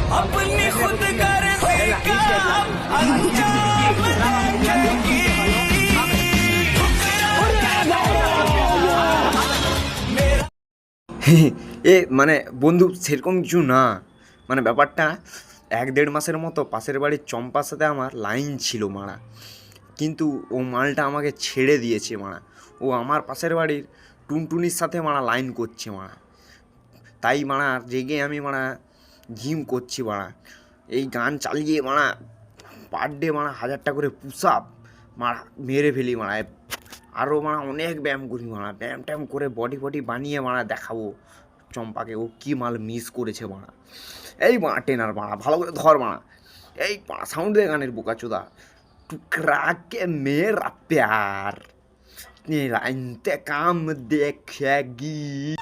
अपनी खुद गर्जी का अंजाम देखेगी। এ মানে বন্ধু সেরকম কিছু না, মানে ব্যাপারটা 1-1.5 মাসের মতো পাশের বাড়ির চম্পার সাথে আমার লাইন ছিল মারা, কিন্তু ও মালটা আমাকে ছেড়ে দিয়েছে মারা। ও আমার পাশের বাড়ির টুনটুনির সাথে মারা লাইন করছে মারা, তাই মারা রেগে আমি মারা জিম করছি মারা। এই গান চালিয়ে মারা পার ডে মারা 1000টা করে পুশ আপ মারা মেরে ফেলি মারা। আরও মারা অনেক ব্যায়াম করি মারা, ব্যায়াম ট্যায়াম করে বডি ফডি বানিয়ে মারা দেখাবো চম্পাকে ও কী মাল মিস করেছে মারা। এই মারা টেনার মারা ভালো করে ধর মারা, এই মারা সাউন্ড দে গানের বোকাচোদা। টুকরা কে মেরা প্যার, इंतकाम देखेगी।